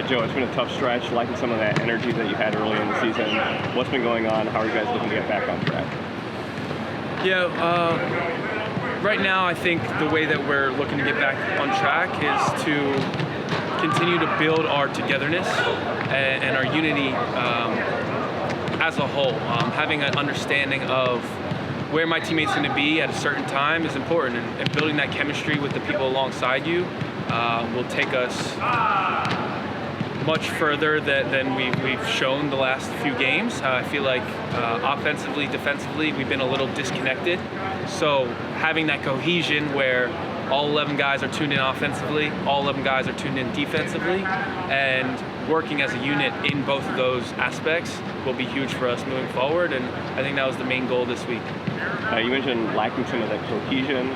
Joe, it's been a tough stretch, liking some of that energy that you had early in the season. What's been going on? How are you guys looking to get back on track? Yeah, right now I think the way that we're looking to get back on track is to continue to build our togetherness and our unity as a whole. Having an understanding of where my teammate's going to be at a certain time is important, and building that chemistry with the people alongside you will take us much further than we've shown the last few games. I feel like offensively, defensively, we've been a little disconnected. So having that cohesion where all 11 guys are tuned in offensively, all 11 guys are tuned in defensively, and working as a unit in both of those aspects will be huge for us moving forward, and I think that was the main goal this week. You mentioned lacking some of that cohesion,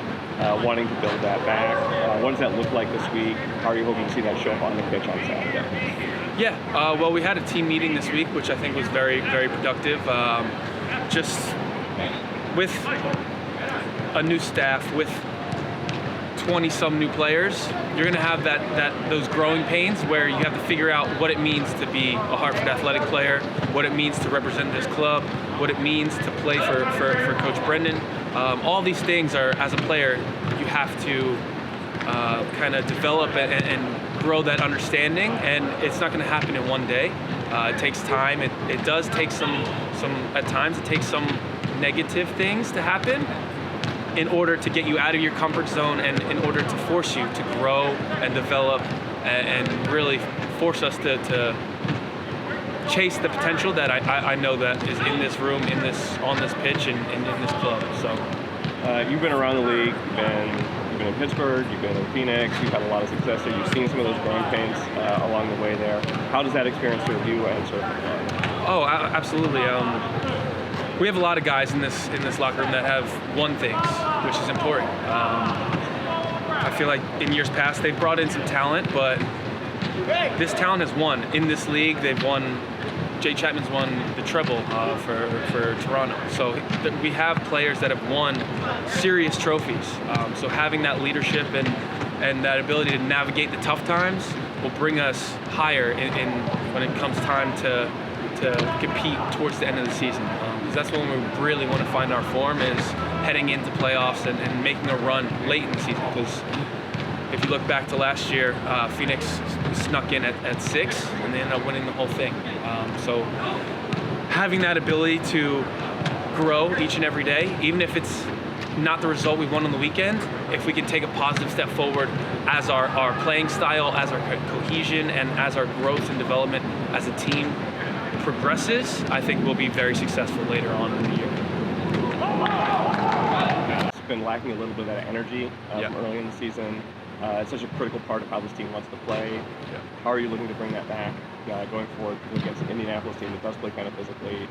wanting to build that back. What does that look like this week? How are you hoping to see that show up on the pitch on Saturday? Yeah, well, we had a team meeting this week, which I think was very, very productive. Just with a new staff, with 20-some new players, you're going to have those growing pains where you have to figure out what it means to be a Hartford Athletic player, what it means to represent this club, what it means to play for Coach Brendan. All these things are, as a player, you have to kind of develop and grow that understanding, and it's not going to happen in one day. It takes time. It does take some at times it takes some negative things to happen in order to get you out of your comfort zone and in order to force you to grow and develop and really force us to chase the potential that I know that is in this room, on this pitch, and in this club. So you've been around the league. You've been in Pittsburgh. You've been in Phoenix. You've had a lot of success there. You've seen some of those growing pains along the way there. How does that experience feel to you and sort of? Oh, absolutely. We have a lot of guys in this locker room that have won things, which is important. I feel like in years past they've brought in some talent, but this talent has won in this league. They've won. Jay Chapman's won the treble for Toronto. So we have players that have won serious trophies. So having that leadership and that ability to navigate the tough times will bring us higher in when it comes time to compete towards the end of the season. Because that's when we really want to find our form, is heading into playoffs and making a run late in the season. Because if you look back to last year, Phoenix snuck in at 6, and they ended up winning the whole thing. So having that ability to grow each and every day, even if it's not the result we won on the weekend, if we can take a positive step forward as our playing style, as our cohesion, and as our growth and development as a team progresses, I think we'll be very successful later on in the year. It's been lacking a little bit of that energy early in the season. It's such a critical part of how this team wants to play. Yeah. How are you looking to bring that back going forward against an Indianapolis team that does play kind of physically?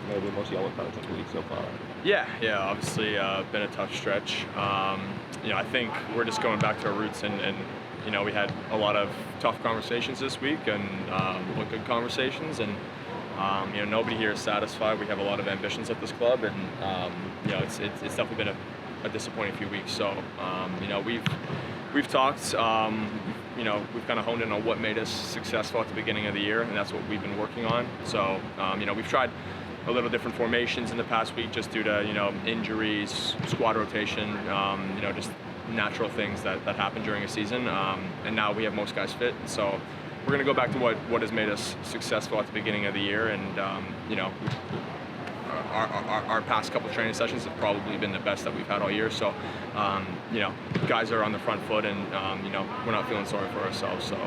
Maybe the most yellow cards of the league so far. Yeah. Obviously, been a tough stretch. I think we're just going back to our roots, and we had a lot of tough conversations this week, and good conversations, and nobody here is satisfied. We have a lot of ambitions at this club, and it's definitely been a disappointing few weeks. So we've talked. We've kind of honed in on what made us successful at the beginning of the year, and that's what we've been working on. So we've tried a little different formations in the past week, just due to injuries, squad rotation, just natural things that happen during a season. And now we have most guys fit, so we're going to go back to what has made us successful at the beginning of the year, and our past couple training sessions have probably been the best that we've had all year. So guys are on the front foot, and we're not feeling sorry for ourselves, so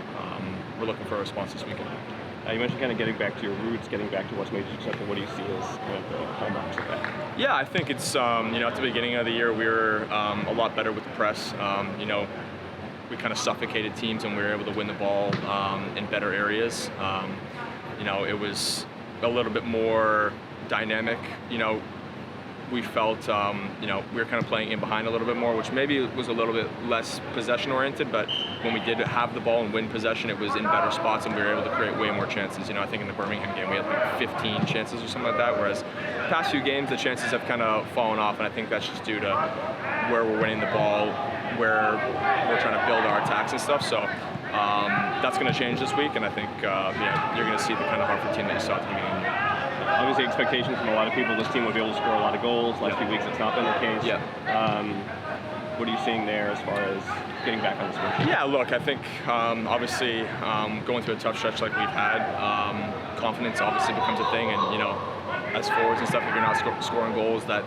we're looking for a response this weekend. You mentioned kind of getting back to your roots, getting back to what's made you successful. What do you see as kind of the hallmarks of that? Yeah, I think it's at the beginning of the year we were a lot better with the press. We kind of suffocated teams, and we were able to win the ball in better areas. It was a little bit more dynamic. We felt we were kind of playing in behind a little bit more, which maybe was a little bit less possession oriented, but when we did have the ball and win possession, it was in better spots, and we were able to create way more chances. I think in the Birmingham game we had like 15 chances or something like that, whereas the past few games the chances have kind of fallen off, and I think that's just due to where we're winning the ball, where we're trying to build our attacks and stuff. So that's that's going to change this week, and I think you're going to see the kind of Hartford team that you saw at the beginning of the year. Obviously, expectations from a lot of people, this team would be able to score a lot of goals. Last few weeks, it's not been the case. Yeah. What are you seeing there as far as getting back on the switch? Yeah, look, I think obviously going through a tough stretch like we've had, confidence obviously becomes a thing, and as forwards and stuff, if you're not scoring goals, that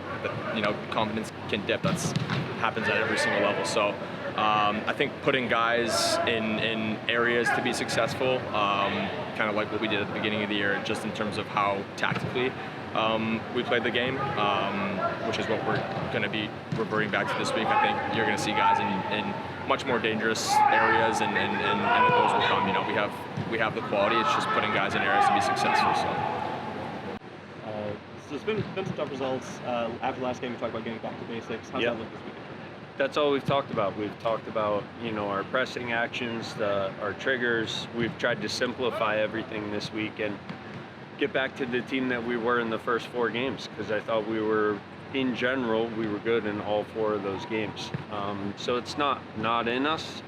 confidence can dip. That's happens at every single level. So I think putting guys in areas to be successful, kind of like what we did at the beginning of the year, just in terms of how tactically we played the game, which is what we're going to be reverting back to this week. I think you're going to see guys in much more dangerous areas, and the goals will come. We have the quality. It's just putting guys in areas to be successful. So it's been some tough results. After the last game, we talked about getting back to basics. How's that look this weekend? That's all we've talked about. We've talked about, our pressing actions, our triggers. We've tried to simplify everything this week and get back to the team that we were in the first 4 games, because I thought in general, we were good in all 4 of those games. So it's not in us.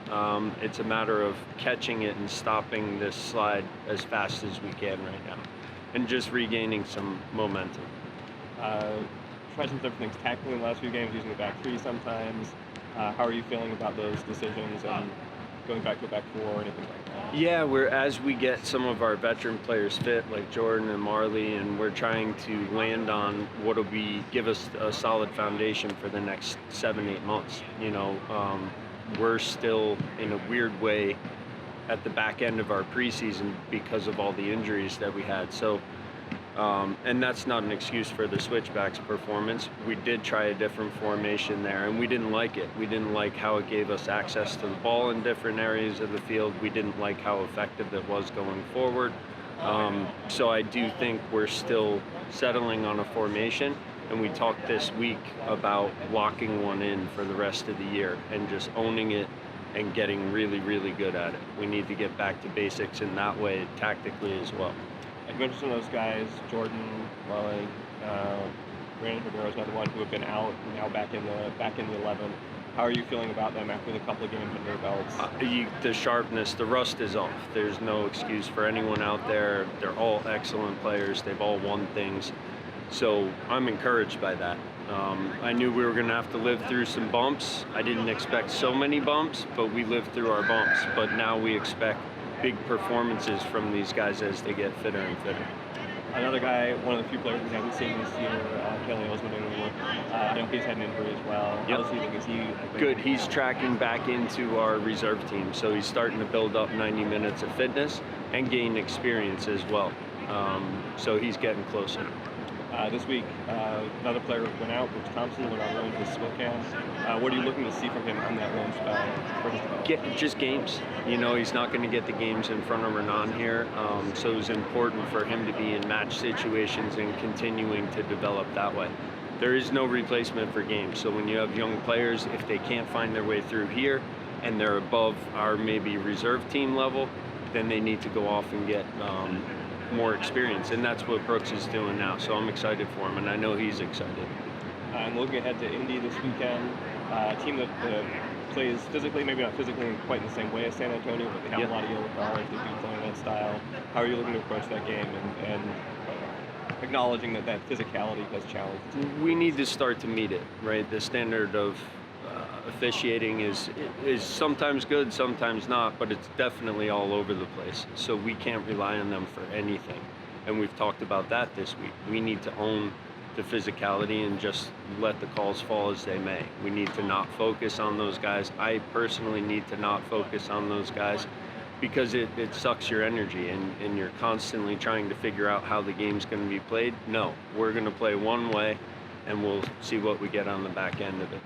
It's a matter of catching it and stopping this slide as fast as we can right now, and just regaining some momentum. Tried some different things tactically in the last few games, using the back 3 sometimes. How are you feeling about those decisions and going back to a back 4 or anything like that? Yeah, as we get some of our veteran players fit, like Jordan and Marley, and we're trying to land on what'll give us a solid foundation for the next 7-8 months. We're still in a weird way at the back end of our preseason because of all the injuries that we had. So, and that's not an excuse for the switchbacks performance. We did try a different formation there, and we didn't like it. We didn't like how it gave us access to the ball in different areas of the field. We didn't like how effective it was going forward. So I do think we're still settling on a formation, and we talked this week about locking one in for the rest of the year and just owning it and getting really, really good at it. We need to get back to basics in that way, tactically as well. You mentioned some of those guys, Jordan, Marley, Brendan Burke is another one who have been out, now back in the 11. How are you feeling about them after the couple of games under their belts? The sharpness, the rust is off. There's no excuse for anyone out there. They're all excellent players. They've all won things. So I'm encouraged by that. I knew we were going to have to live through some bumps. I didn't expect so many bumps, but we lived through our bumps. But now we expect big performances from these guys as they get fitter and fitter. Another guy, one of the few players we haven't seen this year, Kelly Osmond, I know he's had an injury as well. Yep. How do you think is he? Good. He's tracking back into our reserve team, so he's starting to build up 90 minutes of fitness and gain experience as well. So he's getting closer. This week, another player went out, Bruce Thompson, went on loan to Spokane. What are you looking to see from him on that loan spell? Just games. He's not going to get the games in front of Renan here, so it's important for him to be in match situations and continuing to develop that way. There is no replacement for games, so when you have young players, if they can't find their way through here and they're above our maybe reserve team level, then they need to go off and get more experience, and that's what Brooks is doing now. So I'm excited for him, and I know he's excited. And looking ahead to Indy this weekend, a team that plays physically, maybe not physically in quite in the same way as San Antonio, but they have a lot of yellow cards. They do play in that style. How are you looking to approach that game and acknowledging that physicality has challenged the team? We need to start to meet it, right? The standard of officiating is sometimes good, sometimes not, but it's definitely all over the place. So we can't rely on them for anything. And we've talked about that this week. We need to own the physicality and just let the calls fall as they may. We need to not focus on those guys. I personally need to not focus on those guys because it sucks your energy and you're constantly trying to figure out how the game's going to be played. No, we're going to play one way and we'll see what we get on the back end of it.